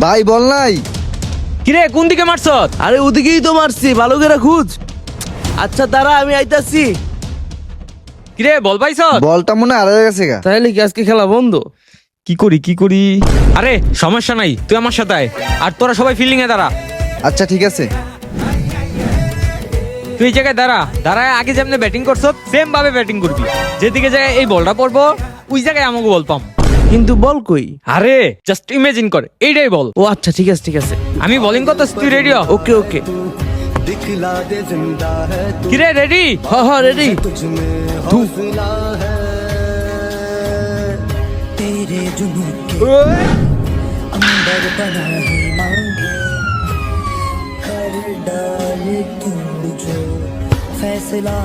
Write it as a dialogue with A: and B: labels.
A: ভাই বল নাই।
B: কিরে কোন দিকে মারছ?
C: আরে ওদিকেই তো মারছি, ভালো করে খুঁজ। আচ্ছা দাঁড়া, আমি আইতাছি।
B: কিরে বল পাইছ?
A: বলটা মনে হয় আড়াই গেছে গা।
C: তাহলে কি আজকে খেলা বন্ধ?
B: কি করি? আরে সমস্যা নাই, তুই আমার সাথে আয়। আর তোরা সবাই ফিল্ডিং এ দাঁড়া।
A: আচ্ছা ঠিক আছে।
B: তুই এই জায়গায় দাঁড়ায় আগে যেমনি ব্যাটিং করছ সেম ভাবে ব্যাটিং করবি। যেদিকে জায়গায় এই বলটা পড়বো ওই জায়গায় আমাকে বল পাম।
C: কিন্তু বল কই?
B: আরে জাস্ট ইমাজিন কর এইটাই বল।
C: ও আচ্ছা ঠিক আছে ঠিক আছে।
B: আমি বোলিং করতেছি, তুই রেডি হ।
C: ওকে ওকে।
B: কিরে রেডি?
C: হ হ রেডি।
D: अंबर बना ही मांगे कर डाले तू जो फैसला